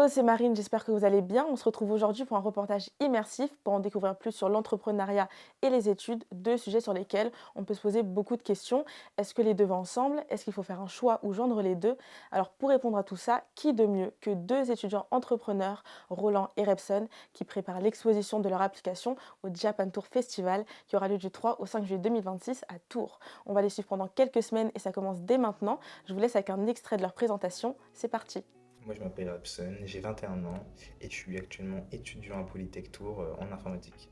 Hello, c'est Marine, j'espère que vous allez bien. On se retrouve aujourd'hui pour un reportage immersif pour en découvrir plus sur l'entrepreneuriat et les études, deux sujets sur lesquels on peut se poser beaucoup de questions. Est-ce que les deux vont ensemble? Est-ce qu'il faut faire un choix ou joindre les deux? Alors pour répondre à tout ça, qui de mieux que deux étudiants entrepreneurs, Roland et Repson, qui préparent l'exposition de leur application au Japan Tour Festival qui aura lieu du 3 au 5 juillet 2026 à Tours. On va les suivre pendant quelques semaines et ça commence dès maintenant. Je vous laisse avec un extrait de leur présentation. C'est parti. Moi, je m'appelle Robson, j'ai 21 ans et je suis actuellement étudiant à Polytech Tours en informatique.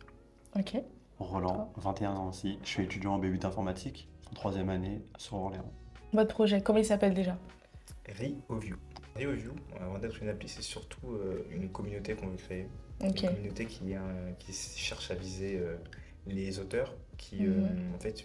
Ok. Roland, 21 ans aussi. Je suis étudiant en BUT d'informatique, en troisième année sur Orléans. Votre projet, comment il s'appelle déjà? ReOview. ReOview, avant d'être une appli, c'est surtout une communauté qu'on veut créer. Ok. Une communauté qui cherche à viser les auteurs qui ont en fait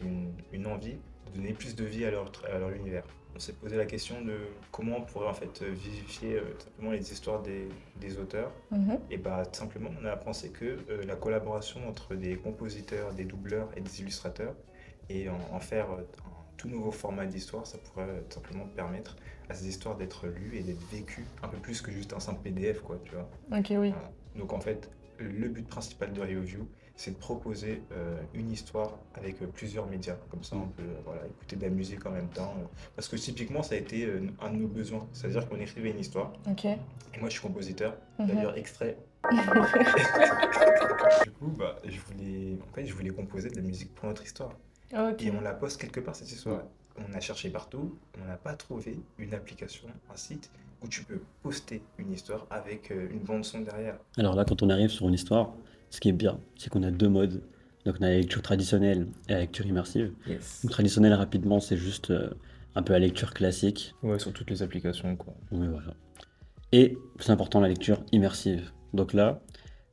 une envie de donner plus de vie à leur univers. On s'est posé la question de comment on pourrait en fait vivifier simplement les histoires des auteurs. Mhm. Et bah tout simplement, on a pensé que la collaboration entre des compositeurs, des doubleurs et des illustrateurs et en faire un tout nouveau format d'histoire, ça pourrait tout simplement permettre à ces histoires d'être lues et d'être vécues un peu plus que juste un simple PDF, quoi, tu vois. Ok, oui. Voilà. Donc en fait, le but principal de ReoView, c'est de proposer une histoire avec plusieurs médias. Comme ça, on peut voilà, écouter de la musique en même temps. Parce que typiquement, ça a été un de nos besoins. C'est-à-dire qu'on écrivait une histoire. Ok. Et moi, je suis compositeur. Mhm. D'ailleurs, extrait. Du coup, bah, je voulais composer de la musique pour notre histoire. Ok. Et on la pose quelque part, cette histoire. On a cherché partout, on n'a pas trouvé une application, un site où tu peux poster une histoire avec une bande son derrière. Alors là, quand on arrive sur une histoire, ce qui est bien, c'est qu'on a deux modes. Donc on a la lecture traditionnelle et la lecture immersive. Yes. Donc traditionnelle, rapidement, c'est juste un peu la lecture classique. Ouais, sur toutes les applications, quoi. Oui, voilà. Et plus important, la lecture immersive. Donc là,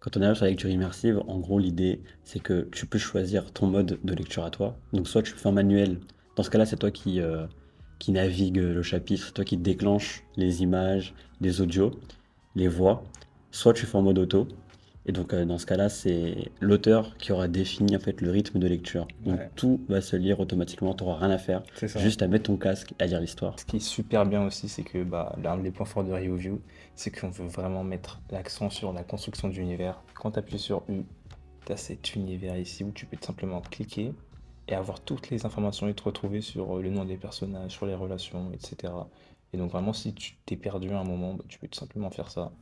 quand on arrive sur la lecture immersive, en gros, l'idée, c'est que tu peux choisir ton mode de lecture à toi. Donc soit tu fais un manuel. Dans ce cas-là, c'est toi qui navigue le chapitre, c'est toi qui déclenche les images, les audios, les voix. Soit tu fais en mode auto. Et donc, dans ce cas-là, c'est l'auteur qui aura défini en fait le rythme de lecture. Donc Ouais. tout va se lire automatiquement, tu n'auras rien à faire, C'est ça. juste à mettre ton casque et à lire l'histoire. Ce qui est super bien aussi, c'est que bah, l'un des points forts de ReoView, c'est qu'on veut vraiment mettre l'accent sur la construction de l'univers. Quand tu appuies sur U, tu as cet univers ici où tu peux tout simplement cliquer et avoir toutes les informations et te retrouver sur le nom des personnages, sur les relations, etc. Et donc vraiment, si tu t'es perdu à un moment, bah, tu peux tout simplement faire ça.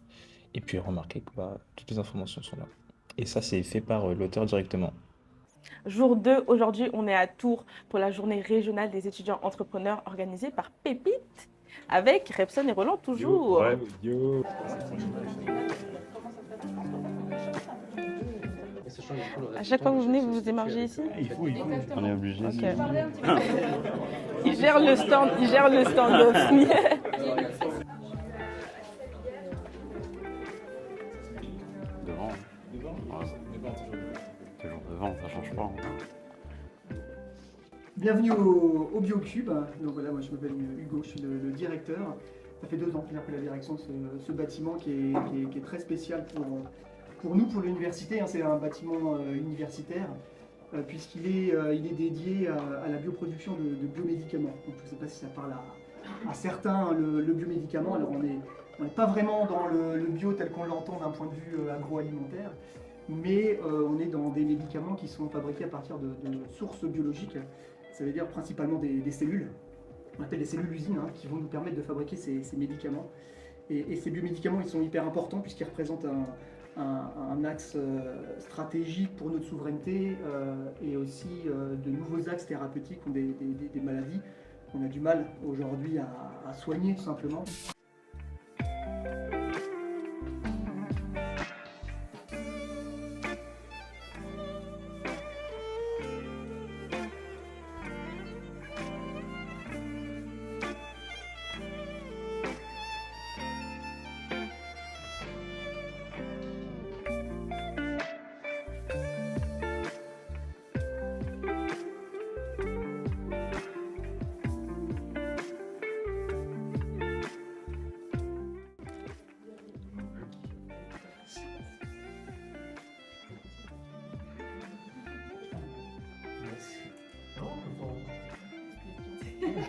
Et puis remarquer que bah, toutes les informations sont là. Et ça, c'est fait par l'auteur directement. Jour 2, aujourd'hui, on est à Tours pour la journée régionale des étudiants entrepreneurs organisée par Pépite avec Repson et Roland toujours. À chaque fois que vous venez, vous vous émargez ici? On est obligé. Ok. Il gère le stand off. Devant. Toujours devant, ça change pas. Bienvenue au BioCube. Donc voilà, moi je m'appelle Hugo, je suis le directeur. Ça fait 2 ans que j'ai pris la direction de ce bâtiment qui est très spécial pour nous, pour l'université. C'est un bâtiment universitaire puisqu'il est, il est dédié à la bioproduction de biomédicaments. Donc je ne sais pas si ça parle à certains, le biomédicament. Alors on n'est pas vraiment dans le bio tel qu'on l'entend d'un point de vue agroalimentaire, mais on est dans des médicaments qui sont fabriqués à partir de sources biologiques. Ça veut dire principalement des cellules, on appelle des cellules usines, qui vont nous permettre de fabriquer ces médicaments. Et ces biomédicaments, ils sont hyper importants puisqu'ils représentent un axe stratégique pour notre souveraineté et aussi de nouveaux axes thérapeutiques ont des maladies qu'on a du mal aujourd'hui à soigner tout simplement.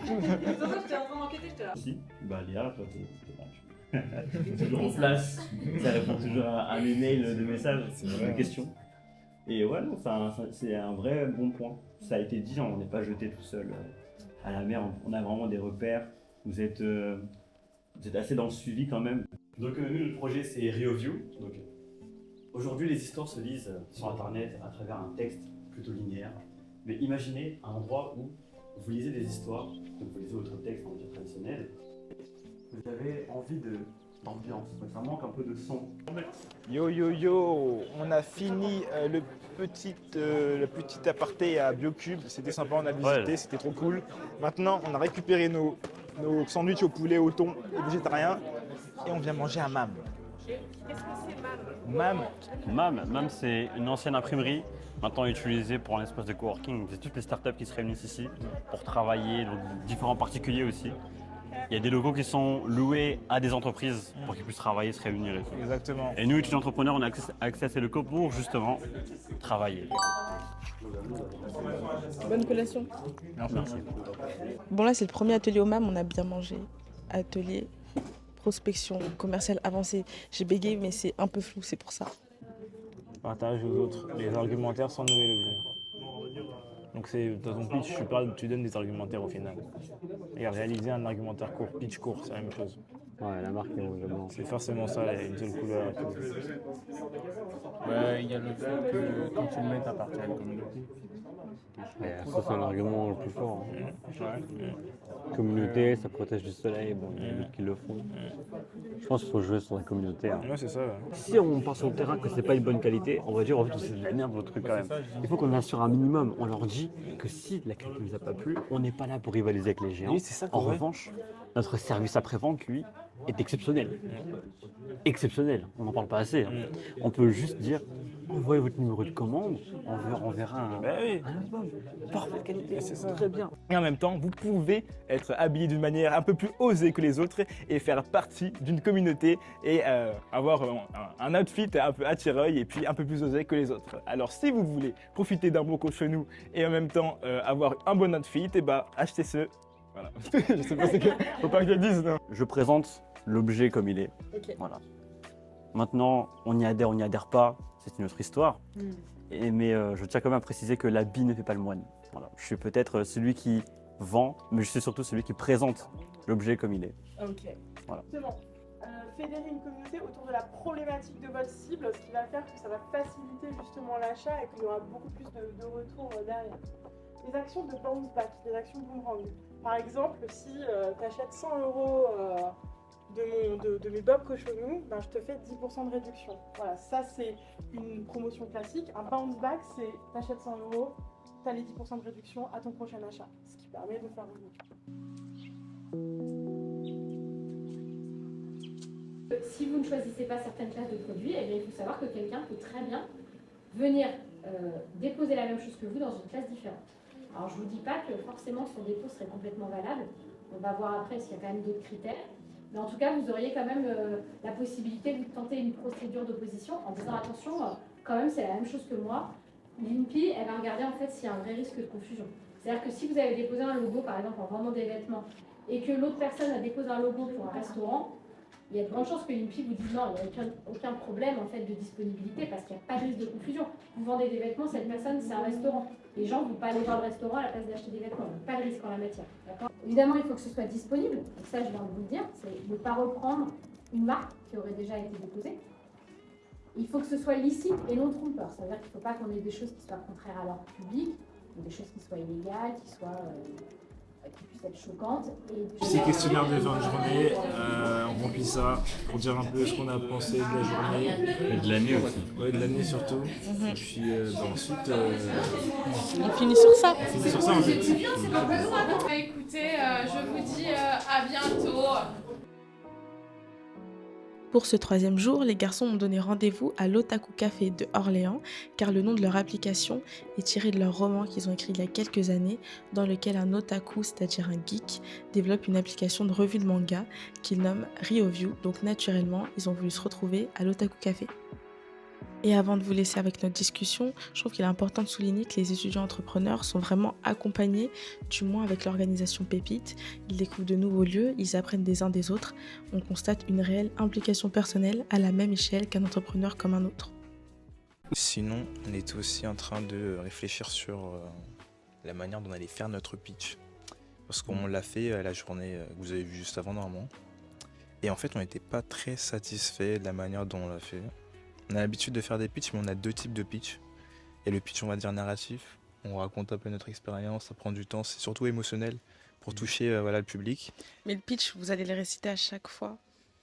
J'étais en train d'enquêter, j'étais là. Si, bah Léa, toi, t'es là. C'est toujours en place. Ça répond toujours à mes mails de messages, de questions. Et ouais, non, c'est un vrai bon point. Ça a été dit, on n'est pas jeté tout seul à la mer. On a vraiment des repères. Vous êtes assez dans le suivi quand même. Donc nous, le projet, c'est RioView. Donc, aujourd'hui, les histoires se lisent sur Internet à travers un texte plutôt linéaire. Mais imaginez un endroit où vous lisez des histoires, donc vous lisez votre texte en dire traditionnel. Vous avez envie d'ambiance, donc ça manque un peu de son. Yo yo yo, on a fini le petit aparté à Biocube, c'était sympa, on a visité, c'était trop cool. Maintenant on a récupéré nos sandwichs au poulet, au thon et végétarien et on vient manger un MAM. Qu'est-ce que c'est MAM? MAM, c'est une ancienne imprimerie, maintenant utilisée pour un espace de coworking. C'est toutes les startups qui se réunissent ici pour travailler, donc différents particuliers aussi. Il y a des locaux qui sont loués à des entreprises pour qu'ils puissent travailler, se réunir et tout. Exactement. Et nous, étudiants entrepreneurs, on a accès à ces locaux pour justement travailler. Bonne collation. Merci. Bon là c'est le premier atelier au MAM, on a bien mangé. Atelier prospection commerciale avancée. J'ai bégayé mais c'est un peu flou, c'est pour ça. Partage aux autres les argumentaires sans nouvel objet. Donc c'est dans ton pitch, tu donnes des argumentaires au final. Et réaliser un argumentaire court, pitch court, c'est la même chose. Ouais, la marque est vraiment. C'est forcément ça, il y a une seule couleur et tout. Il y a le fait que quand tu le mets, t'appartiens à une communauté. Ça, c'est un argument le plus fort. Communauté, ça protège du soleil, bon, il y a d'autres qui le font. Je pense qu'il faut jouer sur la communauté. Ouais, c'est ça. Ouais. Si on part sur le terrain que c'est pas une bonne qualité, on va dire en fait c'est de la merde votre truc quand même. Il faut qu'on assure un minimum. On leur dit que si la qualité ne nous a pas plu, on n'est pas là pour rivaliser avec les géants. Oui, c'est ça, en ouais. revanche, notre service après-vente, lui, est exceptionnel. Exceptionnel, on n'en parle pas assez. On peut juste dire envoyez votre numéro de commande, on verra un album. Parfaite qualité, c'est ça. très bien. Et en même temps, vous pouvez être habillé d'une manière un peu plus osée que les autres et faire partie d'une communauté et avoir un outfit un peu attire-œil et puis un peu plus osé que les autres. Alors si vous voulez profiter d'un beau cochonou et en même temps avoir un bon outfit, et achetez ce. Voilà. Je sais pas ce que. Faut pas que je le dise, non. Je présente l'objet comme il est. Ok. Voilà. Maintenant, on y adhère pas, c'est une autre histoire. Mais je tiens quand même à préciser que l'habit ne fait pas le moine. Voilà. Je suis peut-être celui qui vend, mais je suis surtout celui qui présente l'objet comme il est. Ok. Voilà. Justement, fédérer une communauté autour de la problématique de votre cible, ce qui va faire que ça va faciliter justement l'achat et qu'il y aura beaucoup plus de retours derrière. Les actions de bounce back, les actions boomerang. Par exemple, si tu achètes 100 € de mes Bob Cochonou, ben, je te fais 10% de réduction. Voilà, ça c'est une promotion classique. Un bounce back, c'est tu achètes 100 €, tu as les 10% de réduction à ton prochain achat, ce qui permet de faire revenir. Si vous ne choisissez pas certaines classes de produits, eh bien, il faut savoir que quelqu'un peut très bien venir déposer la même chose que vous dans une classe différente. Alors je ne vous dis pas que forcément son dépôt serait complètement valable, on va voir après s'il y a quand même d'autres critères, mais en tout cas vous auriez quand même la possibilité de tenter une procédure d'opposition en disant attention, quand même c'est la même chose que moi, l'INPI elle va regarder en fait s'il y a un vrai risque de confusion. C'est-à-dire que si vous avez déposé un logo par exemple en vendant des vêtements et que l'autre personne a déposé un logo pour un restaurant, il y a de grandes chances que l'INPI vous dise non, il n'y a aucun problème en fait de disponibilité parce qu'il n'y a pas de risque de confusion. Vous vendez des vêtements, cette personne c'est un restaurant. Les gens ne vont pas aller voir le restaurant à la place d'acheter des vêtements. Donc pas de risque en la matière. Évidemment, il faut que ce soit disponible. Et ça, je viens de vous le dire, c'est de ne pas reprendre une marque qui aurait déjà été déposée. Il faut que ce soit licite et non trompeur. Ça veut dire qu'il ne faut pas qu'on ait des choses qui soient contraires à l'ordre public, ou des choses qui soient illégales, qui puissent être choquantes. Petit questionnaire de fin de journée, on remplit ça pour dire un peu ce qu'on a pensé de la journée. Et de l'année aussi. Ouais, de l'année surtout. Et puis ensuite, On finit sur ça. c'est sur ça en fait. Écoutez, je vous dis à bientôt. Pour ce troisième jour, les garçons ont donné rendez-vous à l'Otaku Café de Orléans, car le nom de leur application est tiré de leur roman qu'ils ont écrit il y a quelques années, dans lequel un otaku, c'est-à-dire un geek, développe une application de revue de manga qu'ils nomment RioView. Donc naturellement, ils ont voulu se retrouver à l'Otaku Café. Et avant de vous laisser avec notre discussion, je trouve qu'il est important de souligner que les étudiants entrepreneurs sont vraiment accompagnés, du moins avec l'organisation Pépite. Ils découvrent de nouveaux lieux, ils apprennent des uns des autres. On constate une réelle implication personnelle à la même échelle qu'un entrepreneur comme un autre. Sinon, on était aussi en train de réfléchir sur la manière dont on allait faire notre pitch. Parce qu'on l'a fait à la journée que vous avez vue juste avant normalement. Et en fait, on n'était pas très satisfait de la manière dont on l'a fait. On a l'habitude de faire des pitchs, mais on a deux types de pitch. Et le pitch, on va dire narratif. On raconte un peu notre expérience, ça prend du temps, c'est surtout émotionnel pour toucher voilà, le public. Mais le pitch, vous allez le réciter à chaque fois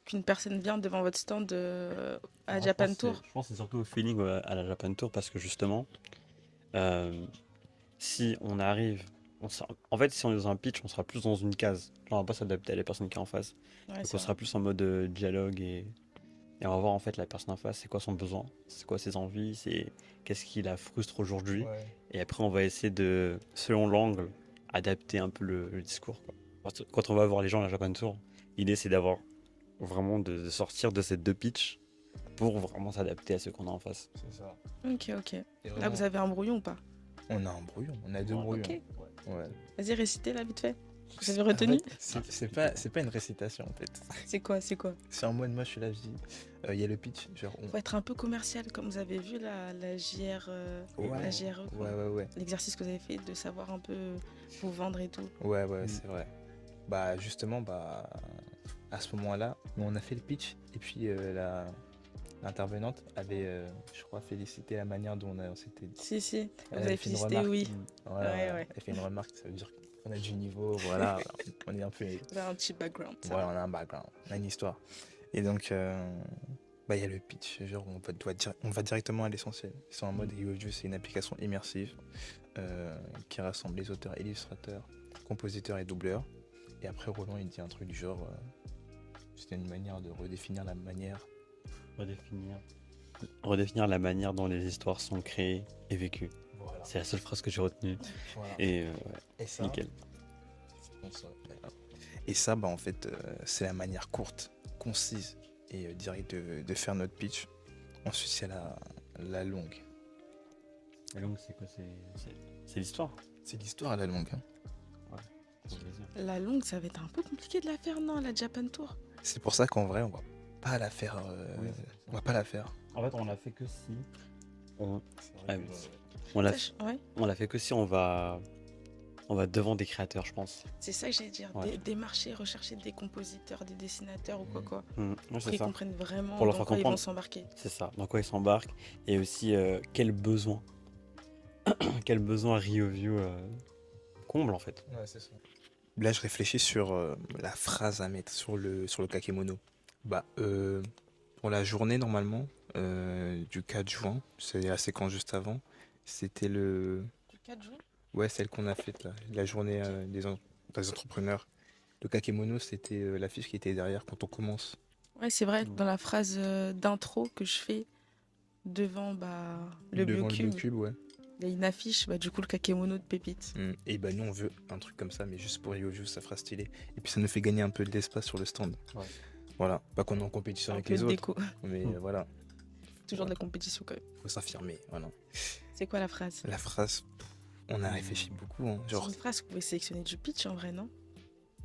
qu'une personne vient devant votre stand à Alors, Japan Tour. Je pense que c'est surtout au feeling à la Japan Tour parce que justement, si on arrive, en fait, si on est dans un pitch, on sera plus dans une case. Genre, on va pas s'adapter à la personne qui est en face. Ouais, Donc, c'est on vrai. sera plus en mode dialogue et on va voir en fait la personne en face, c'est quoi son besoin, c'est quoi ses envies, qu'est-ce qui la frustre aujourd'hui. Et après, on va essayer de, selon l'angle, adapter un peu le discours, quoi. Quand on va voir les gens à la Japan Tour, l'idée c'est d'avoir vraiment de sortir de ces deux pitchs pour vraiment s'adapter à ce qu'on a en face. C'est ça. Ok, ok. Et Là, vraiment, vous avez un brouillon ou pas? on a un brouillon, on a deux brouillons. Ok. Ouais. Vas-y, récitez là, vite fait. Vous avez retenu? En fait, c'est pas une récitation en fait. C'est quoi? C'est en mode moi je suis la vie. Il y a le pitch, genre Faut être un peu commercial, comme vous avez vu la JR, la JRE, quoi. ouais. L'exercice que vous avez fait de savoir un peu vous vendre et tout. Ouais, c'est vrai. Bah justement, à ce moment-là, nous, on a fait le pitch et puis l'intervenante avait, je crois, félicité la manière dont on s'était dit. Si. Vous Elle avez avait fait une félicité, remarque. oui. Voilà, Ouais. elle fait une remarque, ça veut dire qu'on a du niveau, voilà, on est un peu... Vous avez un petit background. ça. Voilà, on a un background, on a une histoire. Et donc, il y a le pitch, genre on va directement à l'essentiel. Ils sont en mode RealView, c'est une application immersive qui rassemble les auteurs, illustrateurs, compositeurs et doubleurs. Et après, Roland, il dit un truc du genre, c'était une manière de redéfinir la manière. Redéfinir la manière dont les histoires sont créées et vécues. Voilà. C'est la seule phrase que j'ai retenue. Voilà. Et Et ça, nickel. Et ça, en fait, c'est la manière courte, concise et directe de faire notre pitch. Ensuite, il y a la longue. La langue, c'est quoi? C'est l'histoire. C'est l'histoire à la longue. Hein. La longue, ça va être un peu compliqué de la faire, non, la Japan Tour? C'est pour ça qu'en vrai, on va pas la faire. On va pas la faire. En fait, on l'a fait que si. On Ouais, l'a fait que si on va devant des créateurs, je pense. c'est ça que j'allais dire. Ouais. Démarcher, rechercher des compositeurs, des dessinateurs ou quoi. Ouais, Pour c'est qu'ils ça. comprennent vraiment Pour leur dans faire quoi ils vont comprendre. s'embarquer. C'est ça. Dans quoi ils s'embarquent et aussi quel besoin, quel besoin RioView comble en fait. Ouais, c'est ça. Là, je réfléchis sur la phrase à mettre sur le kakemono. Pour la journée, normalement, du 4 juin, c'est la séquence juste avant, c'était le. Du 4 juin? Ouais, celle qu'on a faite là, la journée des entrepreneurs. Le kakemono, c'était l'affiche qui était derrière quand on commence. Ouais, c'est vrai, dans la phrase d'intro que je fais devant le Devant le Biocube, Biocube, ouais. il y a une affiche, du coup, le kakemono de Pépite. Et nous, on veut un truc comme ça, mais juste pour RioView, ça fera stylé. Et puis ça nous fait gagner un peu d'espace sur le stand. Ouais. Voilà, pas qu'on est en compétition Un avec peu les de autres, déco. mais voilà, Toujours de la compétition quand même. faut s'affirmer. Voilà. C'est quoi la phrase? La phrase, on a réfléchi beaucoup. Hein. C'est Genre, une phrase que vous pouvez sélectionner du pitch en vrai, non?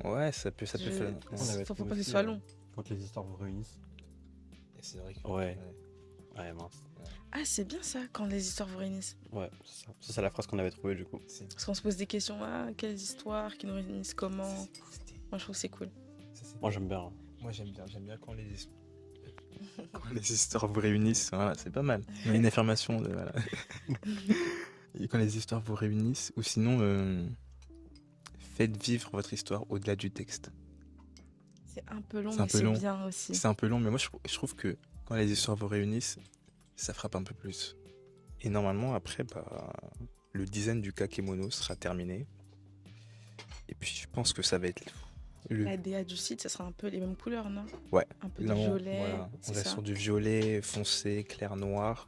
ouais, ça peut faire. Faut pas que ce soit long. Quand les histoires vous réunissent. Et c'est vrai que. Ouais. Ouais, mince. Ah, c'est bien ça, quand les histoires vous réunissent. Ouais, c'est ça. Ça, c'est la phrase qu'on avait trouvée du coup. Parce qu'on se pose des questions, quelles histoires qui nous réunissent, comment. Moi, je trouve que c'est cool. Moi, j'aime bien. Moi, j'aime bien quand les histoires vous réunissent. Voilà, c'est pas mal. Il y a une affirmation. Voilà. Et quand les histoires vous réunissent, ou sinon, faites vivre votre histoire au-delà du texte. C'est un peu long, C'est un mais peu c'est long. bien aussi. C'est un peu long, mais moi, je trouve que quand les histoires vous réunissent, ça frappe un peu plus. Et normalement, après, le design du kakemono sera terminé. Et puis, je pense que ça va être La DA du site, ça sera un peu les mêmes couleurs, non? Ouais. Un peu de Non, violet, voilà. On c'est reste ça? sur du violet foncé, clair, noir.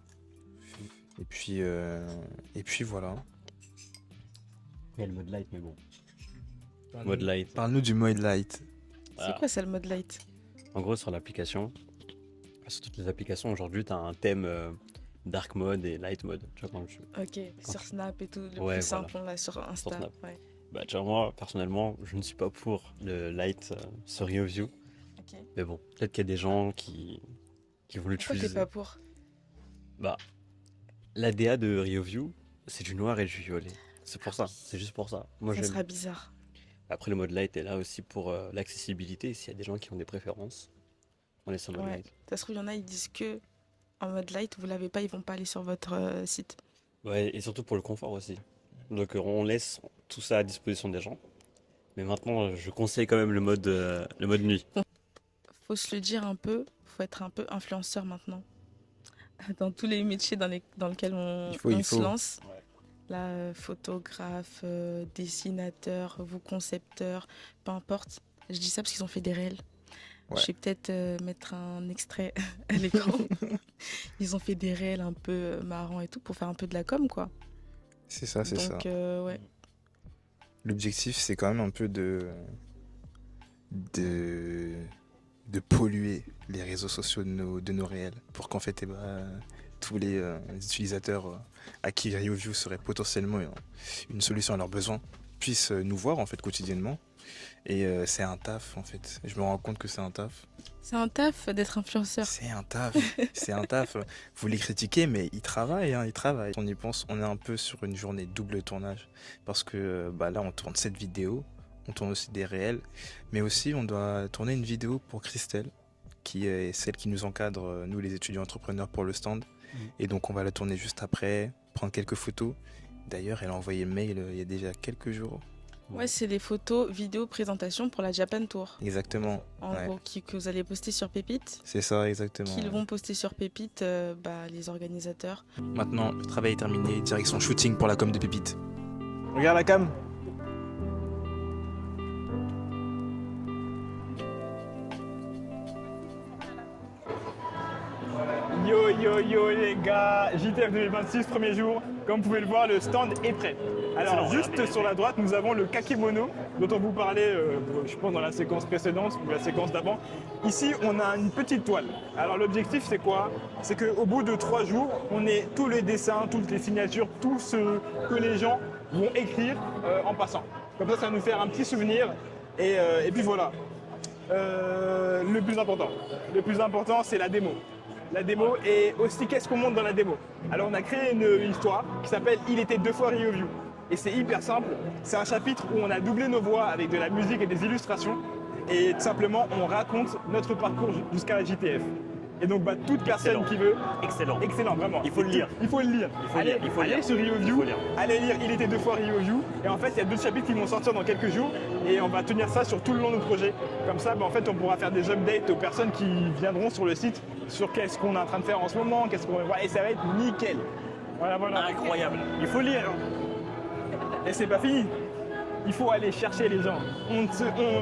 Et puis voilà. Il y a le mode light, mais bon. Mode light. Parle-nous du mode light. C'est quoi ça, le mode light? En gros, sur l'application, sur toutes les applications aujourd'hui, tu as un thème dark mode et light mode. Tu vois, Ok, sur Snap et tout, le Ouais, plus simple, voilà. on l'a sur Insta. Snap. Ouais. Bah, tu vois, moi, personnellement, je ne suis pas pour le light sur RioView. Ok. Mais bon, peut-être qu'il y a des gens qui vont Pourquoi t'es l'utiliser. pas pour? Bah, l'ADA de RioView, c'est du noir et du violet. C'est pour ça, c'est juste pour ça. Moi, Ça j'aime. sera bizarre. Après, le mode light est là aussi pour l'accessibilité. S'il y a des gens qui ont des préférences, on laisse en mode Ouais. light. Ça se trouve, il y en a, ils disent que en mode light, vous l'avez pas, ils vont pas aller sur votre site. Ouais, et surtout pour le confort aussi. Donc, on laisse tout ça à disposition des gens. Mais maintenant, je conseille quand même le mode nuit. Faut se le dire un peu, faut être un peu influenceur maintenant. Dans tous les métiers dans lesquels on Il se faut. lance. Ouais. Là, photographe, dessinateur, vous concepteur, peu importe. Je dis ça parce qu'ils ont fait des réels. Ouais. Je vais peut-être mettre un extrait à l'écran. Ils ont fait des réels un peu marrants et tout pour faire un peu de la com, quoi. C'est ça, c'est ça. Donc, ouais. L'objectif, c'est quand même un peu de polluer les réseaux sociaux de nos réels pour qu'en fait, tous les utilisateurs à qui RioView serait potentiellement une solution à leurs besoins puissent nous voir en fait quotidiennement. Et c'est un taf en fait. Je me rends compte que c'est un taf. C'est un taf d'être influenceur. C'est un taf. C'est un taf. Vous les critiquez, mais ils travaillent, hein, ils travaillent. On y pense, on est un peu sur une journée double tournage. Parce que là, on tourne cette vidéo, on tourne aussi des réels, mais aussi on doit tourner une vidéo pour Christelle, qui est celle qui nous encadre, nous les étudiants entrepreneurs pour le stand. Et donc on va la tourner juste après, prendre quelques photos. D'ailleurs, elle a envoyé le mail il y a déjà quelques jours. Ouais, c'est les photos, vidéos, présentations pour la Japan Tour. Exactement. En Ouais. gros, que vous allez poster sur Pépite. C'est ça, exactement. Qu'ils vont poster sur Pépite, les organisateurs. Maintenant, le travail est terminé. Direction shooting pour la com de Pépite. Regarde la cam. Yo yo yo les gars, JTF 2026, premier jour. Comme vous pouvez le voir, le stand est prêt. Alors juste sur la droite, nous avons le kakemono dont on vous parlait, je pense dans la séquence précédente ou la séquence d'avant. Ici, on a une petite toile. Alors l'objectif, c'est quoi? C'est qu'au bout de 3 jours, on ait tous les dessins, toutes les signatures, tout ce que les gens vont écrire en passant. Comme ça nous faire un petit souvenir. Et puis voilà. Le plus important, c'est la démo. La démo et aussi qu'est-ce qu'on montre dans la démo. Alors on a créé une histoire qui s'appelle Il était 2 fois RioView. Et c'est hyper simple. C'est un chapitre où on a doublé nos voix avec de la musique et des illustrations. Et tout simplement, on raconte notre parcours jusqu'à la JTF. Et donc toute personne qui veut... Excellent. Excellent, vraiment. Il faut le lire. Il faut le lire. Allez sur RioView, allez lire Il était 2 fois RioView. Et en fait, il y a 2 chapitres qui vont sortir dans quelques jours. Et on va tenir ça sur tout le long du projet. Comme ça, en fait, on pourra faire des updates aux personnes qui viendront sur le site sur qu'est-ce qu'on est en train de faire en ce moment, et ça va être nickel. Voilà. Incroyable. Il faut lire. Et c'est pas fini. Il faut aller chercher les gens.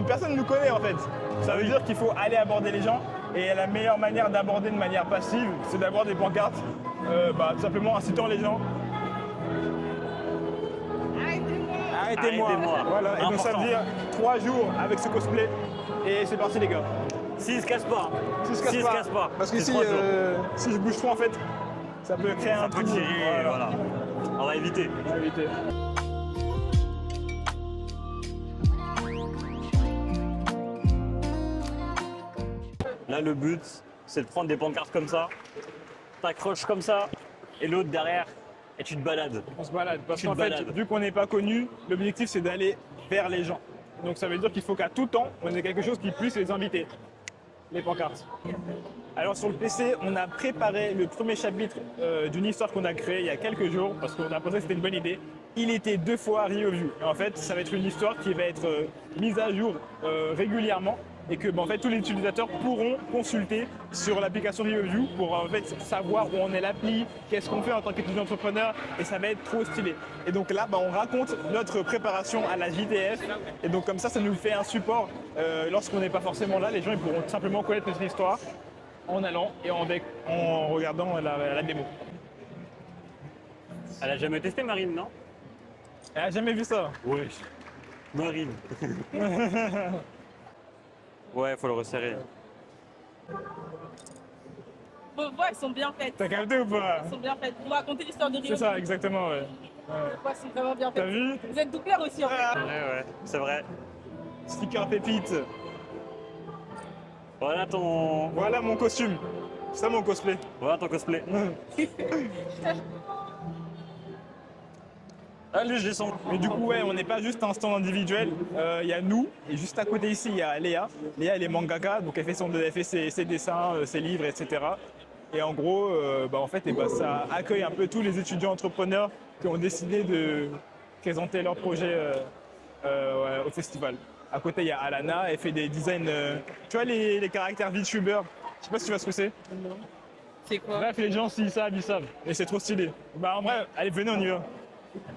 Personne ne nous connaît en fait. Ça veut dire qu'il faut aller aborder les gens. Et la meilleure manière d'aborder de manière passive, c'est d'avoir des pancartes, tout simplement incitant les gens. Arrêtez-moi. Voilà. Et donc ça veut dire 3 jours avec ce cosplay. Et c'est parti les gars. S'il se casse pas. Si se casse pas. Parce que si je bouge trop en fait, ça peut créer un trou. Voilà. On va éviter. On va éviter. Là, le but, c'est de prendre des pancartes comme ça, t'accroches comme ça, et l'autre derrière, et tu te balades. On se balade. Parce Tu qu'en te fait, balades. vu qu'on n'est pas connu, l'objectif c'est d'aller vers les gens. Donc ça veut dire qu'il faut qu'à tout temps, on ait quelque chose qui puisse les inviter. Les pancartes. Alors sur le PC, on a préparé le premier chapitre d'une histoire qu'on a créée il y a quelques jours, parce qu'on a pensé que c'était une bonne idée. Il était 2 fois RioView. Et en fait, ça va être une histoire qui va être mise à jour régulièrement. Et que en fait, tous les utilisateurs pourront consulter sur l'application RioView pour en fait savoir où on est l'appli, qu'est-ce qu'on fait en tant qu'étudiant entrepreneur, et ça va être trop stylé. Et donc là, on raconte notre préparation à la JTF, et donc comme ça nous fait un support lorsqu'on n'est pas forcément là. Les gens ils pourront tout simplement connaître notre histoire en allant et en regardant la démo. Elle a jamais testé Marine, non? Elle a jamais vu ça. Oui. Marine. Ouais, faut le resserrer. Vos voix, elles sont bien faites. T'as capté ou pas? Elles sont bien faites. Vous racontez l'histoire de Rio. C'est ça, exactement, ouais. Vos voix sont vraiment bien T'as faites. vu? Vous êtes doubleur aussi en fait. Ouais, c'est vrai. Sticker pépite. Voilà ton. Voilà mon costume. C'est ça mon cosplay. Voilà ton cosplay. Ah, lui, je descends. Mais du coup, ouais, on n'est pas juste un stand individuel. Il y a nous, et juste à côté ici, il y a Léa. Léa, elle est mangaka, donc elle fait ses dessins, ses livres, etc. Et en gros, en fait, ça accueille un peu tous les étudiants entrepreneurs qui ont décidé de présenter leur projet au festival. À côté, il y a Alana, elle fait des designs. Tu vois les caractères VTuber. Je sais pas si tu vois ce que c'est. C'est quoi? Bref, les gens, s'ils savent, ils savent. Et c'est trop stylé. En vrai, allez, venez, on y va.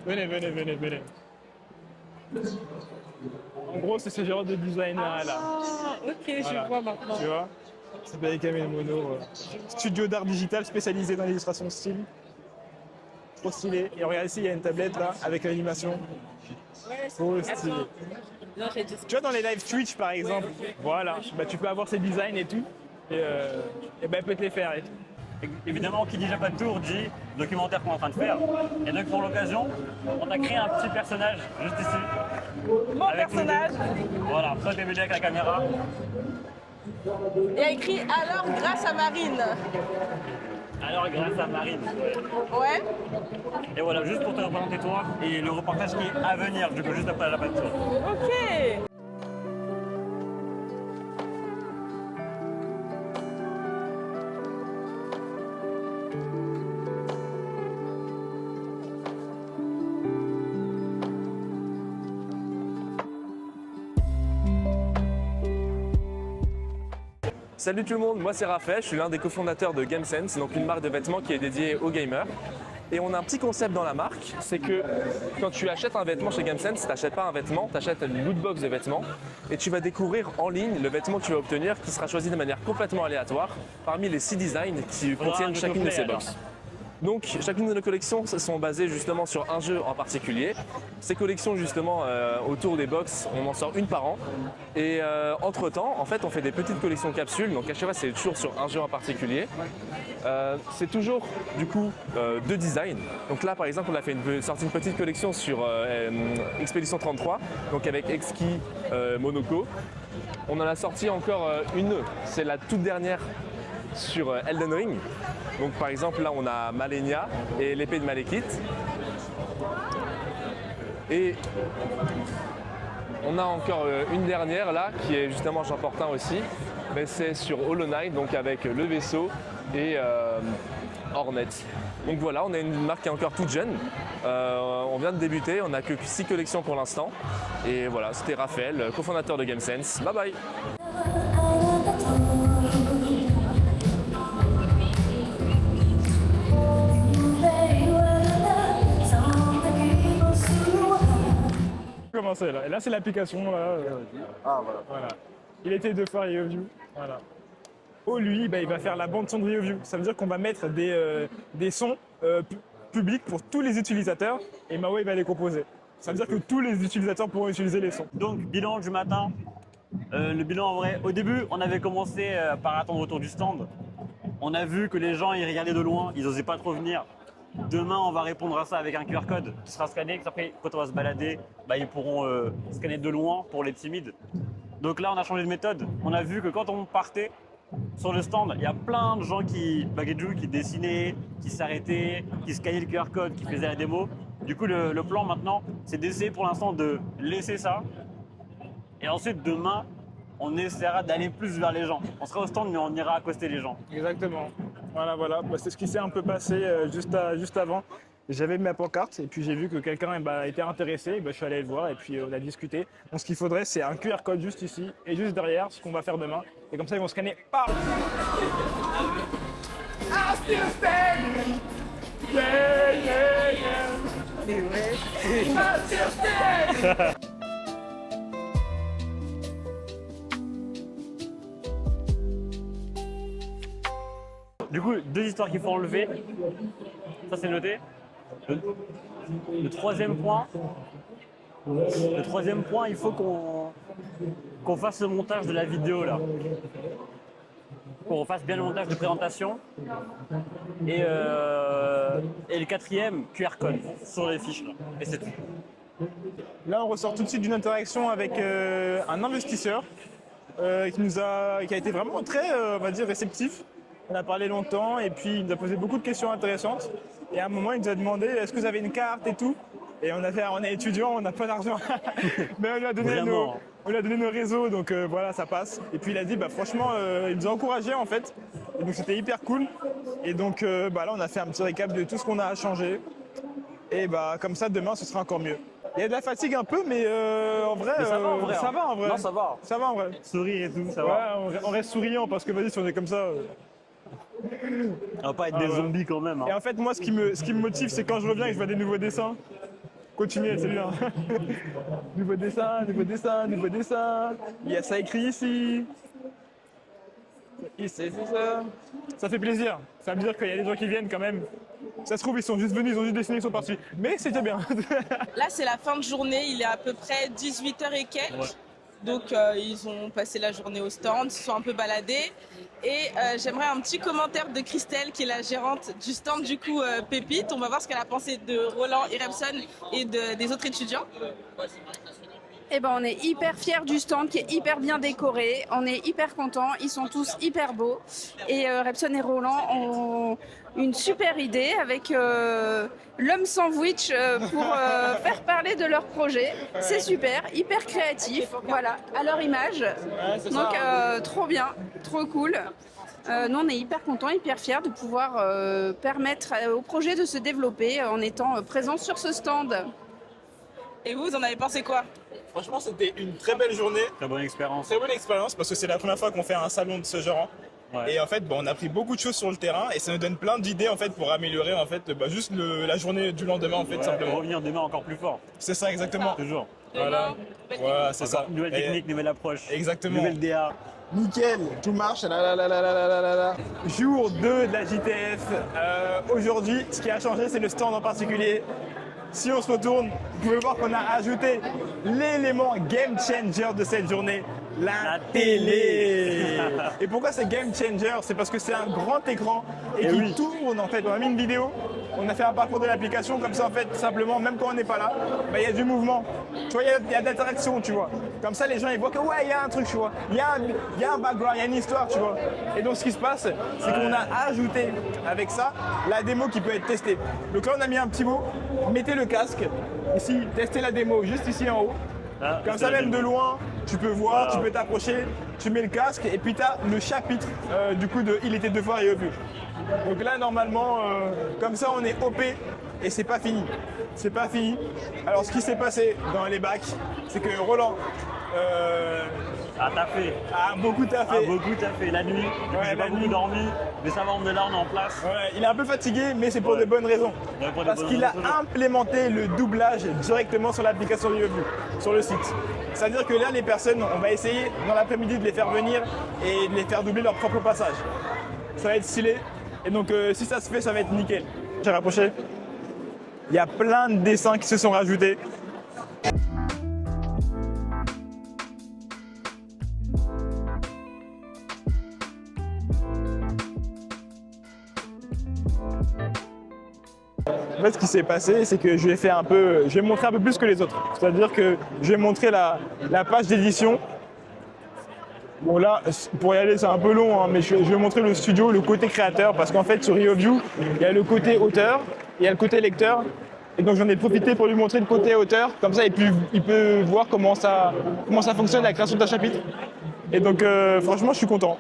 Venez. En gros, c'est ce genre de design-là. Ok, Voilà. je vois maintenant. Tu vois? C'est Baïkame Mono. Studio d'art digital spécialisé dans l'illustration style. Trop stylé. Et regarde ici, il y a une tablette là, avec l'animation. Trop stylé. Non, j'ai dit. Tu vois, dans les live Twitch par exemple, voilà, tu peux avoir ces designs et tout. Et elle peut te les faire et tout. Évidemment, qui dit Japan Tour dit documentaire qu'on est en train de faire. Et donc, pour l'occasion, on a créé un petit personnage juste ici. Mon personnage. Voilà, toi t'es venu avec la caméra. Il y a écrit alors grâce à Marine. Alors, grâce à Marine. Ouais. Et voilà, juste pour te représenter toi et le reportage qui est à venir, du coup, juste après la Japan Tour. Ok. Salut tout le monde, moi c'est Raphaël, je suis l'un des cofondateurs de GameSense, donc une marque de vêtements qui est dédiée aux gamers. Et on a un petit concept dans la marque, c'est que quand tu achètes un vêtement chez GameSense, tu n'achètes pas un vêtement, tu achètes une lootbox de vêtements et tu vas découvrir en ligne le vêtement que tu vas obtenir qui sera choisi de manière complètement aléatoire parmi les 6 designs qui contiennent chacune de ces boxes. Donc chacune de nos collections sont basées justement sur un jeu en particulier. Ces collections justement autour des box, on en sort une par an. Et entre temps, en fait, on fait des petites collections capsules. Donc à chaque fois, c'est toujours sur un jeu en particulier. C'est toujours du coup 2 designs. Donc là, par exemple, on a sorti une petite collection sur Expédition 33, donc avec Exki Monoko. On en a sorti encore une, c'est la toute dernière sur Elden Ring. Donc par exemple là on a Malenia et l'épée de Malekith. Et on a encore une dernière là qui est justement Jean Portin aussi. Mais c'est sur Hollow Knight, donc avec le vaisseau et Hornet. Donc voilà, on a une marque qui est encore toute jeune. On vient de débuter, on n'a que 6 collections pour l'instant. Et voilà, c'était Raphaël, cofondateur de GameSense. Bye bye. Commencer là. Et là c'est l'application là. Voilà. Il était 2 fois RioView. Voilà. Lui, il va faire la bande son de RioView. Ça veut dire qu'on va mettre des sons publics pour tous les utilisateurs et Mao il va les composer. Ça veut dire que tous les utilisateurs pourront utiliser les sons. Donc bilan du matin. Le bilan en vrai, au début on avait commencé par attendre autour du stand. On a vu que les gens ils regardaient de loin, ils n'osaient pas trop venir. Demain, on va répondre à ça avec un QR code qui sera scanné. Après, quand on va se balader, ils pourront scanner de loin pour les timides. Donc là, on a changé de méthode. On a vu que quand on partait sur le stand, il y a plein de gens qui dessinaient, qui s'arrêtaient, qui scannaient le QR code, qui faisaient la démo. Du coup, le plan maintenant, c'est d'essayer pour l'instant de laisser ça. Et ensuite, demain, on essaiera d'aller plus vers les gens. On sera au stand, mais on ira accoster les gens. Exactement. Voilà. C'est ce qui s'est un peu passé juste avant. J'avais ma pancarte et puis j'ai vu que quelqu'un était intéressé. Je suis allé le voir et puis on a discuté. Donc ce qu'il faudrait, c'est un QR code juste ici et juste derrière, ce qu'on va faire demain. Et comme ça, ils vont scanner. I'll still stand. Yeah. I'll still stand. Du coup, 2 histoires qu'il faut enlever. Ça, c'est noté. Le troisième point, il faut qu'on fasse le montage de la vidéo là. qu'on fasse bien le montage de présentation. Et le quatrième, QR code sur les fiches. Là. Et c'est tout. Là, on ressort tout de suite d'une interaction avec un investisseur qui a été vraiment très, on va dire, réceptif. On a parlé longtemps et puis il nous a posé beaucoup de questions intéressantes. Et à un moment, il nous a demandé est-ce que vous avez une carte et tout. Et on est étudiant, on n'a pas d'argent. Mais on lui a donné nos réseaux, donc voilà, ça passe. Et puis il a dit, franchement, il nous a encouragés en fait. Et donc c'était hyper cool. Et donc là, on a fait un petit récap de tout ce qu'on a changé. Et comme ça, demain, ce sera encore mieux. Il y a de la fatigue un peu, mais en vrai, mais ça va en vrai. Ça va en vrai. Non, ça va. Ça va en vrai. Sourire et tout, ça va. Ouais, on reste souriant parce que vas-y, si on est comme ça. On va pas être des zombies quand même. Hein. Et en fait, moi, ce qui me motive, c'est quand je reviens et que je vois des nouveaux dessins. Continuez, c'est bien. Nouveau dessin, nouveau dessin, nouveau dessin. Il y a ça écrit ici. C'est ça. Ça fait plaisir. Ça veut dire qu'il y a des gens qui viennent quand même. Ça se trouve, ils sont juste venus, ils ont juste dessiné, ils sont partis. Mais c'était bien. Là, c'est la fin de journée. Il est à peu près 18h et quelques. Ouais. Donc, ils ont passé la journée au stand, ils se sont un peu baladés. Et j'aimerais un petit commentaire de Christelle, qui est la gérante du stand du coup Pépite. On va voir ce qu'elle a pensé de Roland et Repson et des autres étudiants. Eh ben, on est hyper fiers du stand qui est hyper bien décoré. On est hyper contents. Ils sont tous hyper beaux. Et Repson et Roland ont une super idée avec l'homme sandwich pour faire parler de leur projet. C'est super, hyper créatif. Voilà, à leur image. Ouais, donc trop bien, trop cool. Nous, on est hyper contents, hyper fiers de pouvoir permettre au projet de se développer en étant présents sur ce stand. Et vous en avez pensé quoi? Franchement, c'était une très belle journée. Très bonne expérience. Très bonne expérience parce que c'est la première fois qu'on fait un salon de ce genre. Ouais. Et en fait, on a pris beaucoup de choses sur le terrain et ça nous donne plein d'idées en fait pour améliorer en fait juste la journée du lendemain en fait simplement. Revenir demain encore plus fort. C'est ça exactement. Toujours. Voilà. Voilà, c'est ça. Nouvelle technique, nouvelle approche. Exactement. Nouvelle DA. Nickel, tout marche. Jour 2 de la JTF. Aujourd'hui, ce qui a changé, c'est le stand en particulier. Si on se retourne, vous pouvez voir qu'on a ajouté l'élément game changer de cette journée, la télé. Et pourquoi c'est game changer? C'est parce que c'est un grand écran et qui tourne en fait. On a mis une vidéo, on a fait un parcours de l'application, comme ça en fait, simplement, même quand on n'est pas là, il y a du mouvement. Tu vois, il y a de l'interaction, tu vois. Comme ça, les gens ils voient que ouais, il y a un truc, tu vois. Il y a un background, il y a une histoire, tu vois. Et donc ce qui se passe, c'est qu'on a ajouté avec ça la démo qui peut être testée. Donc là, on a mis un petit mot, mettez le casque, ici, testez la démo, juste ici en haut. Ah, comme ça, même de loin, tu peux voir, tu peux t'approcher, tu mets le casque et puis tu as le chapitre du coup de Il était deux fois et vu. Donc là, normalement, comme ça, on est OP et c'est pas fini. C'est pas fini. Alors, ce qui s'est passé dans les bacs, c'est que Roland a taffé. A beaucoup taffé. La nuit. Ouais, j'ai pas beaucoup dormi, mais ça va, on est là, on est en place. Ouais, il est un peu fatigué, mais c'est pour de bonnes raisons. Parce qu'il a implémenté le doublage directement sur l'application RioView, sur le site. C'est-à-dire que là, les personnes, on va essayer dans l'après-midi de les faire venir et de les faire doubler leur propre passage. Ça va être stylé. Et donc, si ça se fait, ça va être nickel. J'ai rapproché. Il y a plein de dessins qui se sont rajoutés. En fait, ce qui s'est passé, c'est que je vais montrer un peu plus que les autres. C'est-à-dire que je vais montrer la page d'édition. Bon là, pour y aller, c'est un peu long, hein, mais je vais montrer le studio, le côté créateur, parce qu'en fait, sur RioView, il y a le côté auteur, il y a le côté lecteur. Et donc j'en ai profité pour lui montrer le côté auteur, comme ça il peut voir comment ça fonctionne la création d'un chapitre. Et donc franchement, je suis content.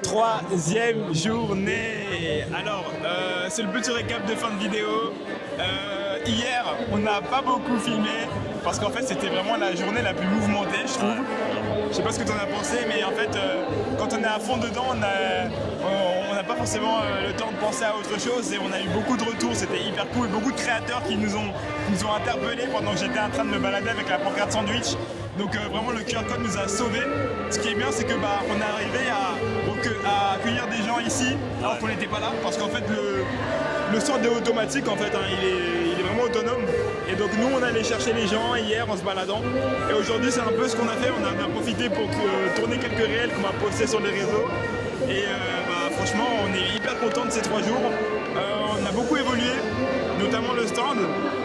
Troisième journée. Alors, c'est le petit récap de fin de vidéo. Hier, on n'a pas beaucoup filmé parce qu'en fait, c'était vraiment la journée la plus mouvementée, je trouve. Je sais pas ce que tu en as pensé, mais en fait, quand on est à fond dedans, on n'a pas forcément le temps de penser à autre chose et on a eu beaucoup de retours, c'était hyper cool. Beaucoup de créateurs qui nous ont interpellés pendant que j'étais en train de me balader avec la pancarte sandwich. Donc vraiment, le QR code nous a sauvés. Ce qui est bien, c'est que on est arrivé à à accueillir des gens ici alors qu'on n'était pas là, parce qu'en fait le stand est automatique en fait, hein, il est vraiment autonome. Et donc nous on allait chercher les gens hier en se baladant. Et aujourd'hui c'est un peu ce qu'on a fait, on a profité pour tourner quelques réels qu'on va poster sur les réseaux. Et franchement on est hyper content de ces 3 jours. On a beaucoup évolué, notamment le stand.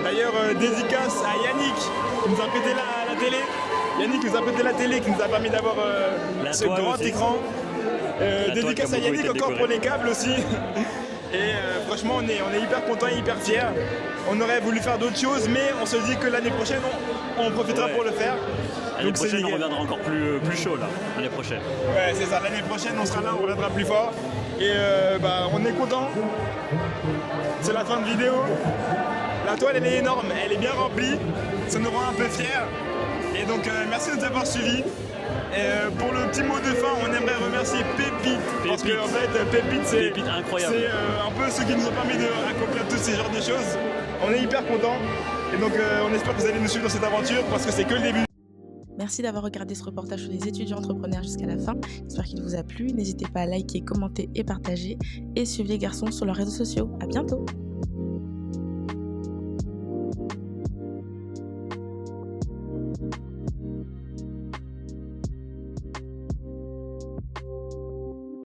D'ailleurs dédicace à Yannick qui nous a prêté la télé. Yannick nous a prêté la télé qui nous a permis d'avoir ce grand écran. Dédicace à Yannick encore pour les câbles aussi. Et franchement on est hyper content et hyper fiers. On aurait voulu faire d'autres choses, mais on se dit que l'année prochaine on profitera pour le faire. L'année prochaine on reviendra encore plus chaud là, l'année prochaine. Ouais c'est ça, l'année prochaine on sera là, on reviendra plus fort. Et on est content. C'est la fin de vidéo. La toile elle est énorme, elle est bien remplie. Ça nous rend un peu fiers. Et donc merci de nous avoir suivis. Et pour le petit mot de fin, on aimerait remercier Pépite. Parce que en fait Pépite c'est un peu ce qui nous a permis de accomplir tous ces genres de choses. On est hyper contents. Et donc on espère que vous allez nous suivre dans cette aventure parce que c'est que le début. Merci d'avoir regardé ce reportage sur les étudiants entrepreneurs jusqu'à la fin. J'espère qu'il vous a plu. N'hésitez pas à liker, commenter et partager. Et suivez les garçons sur leurs réseaux sociaux. À bientôt!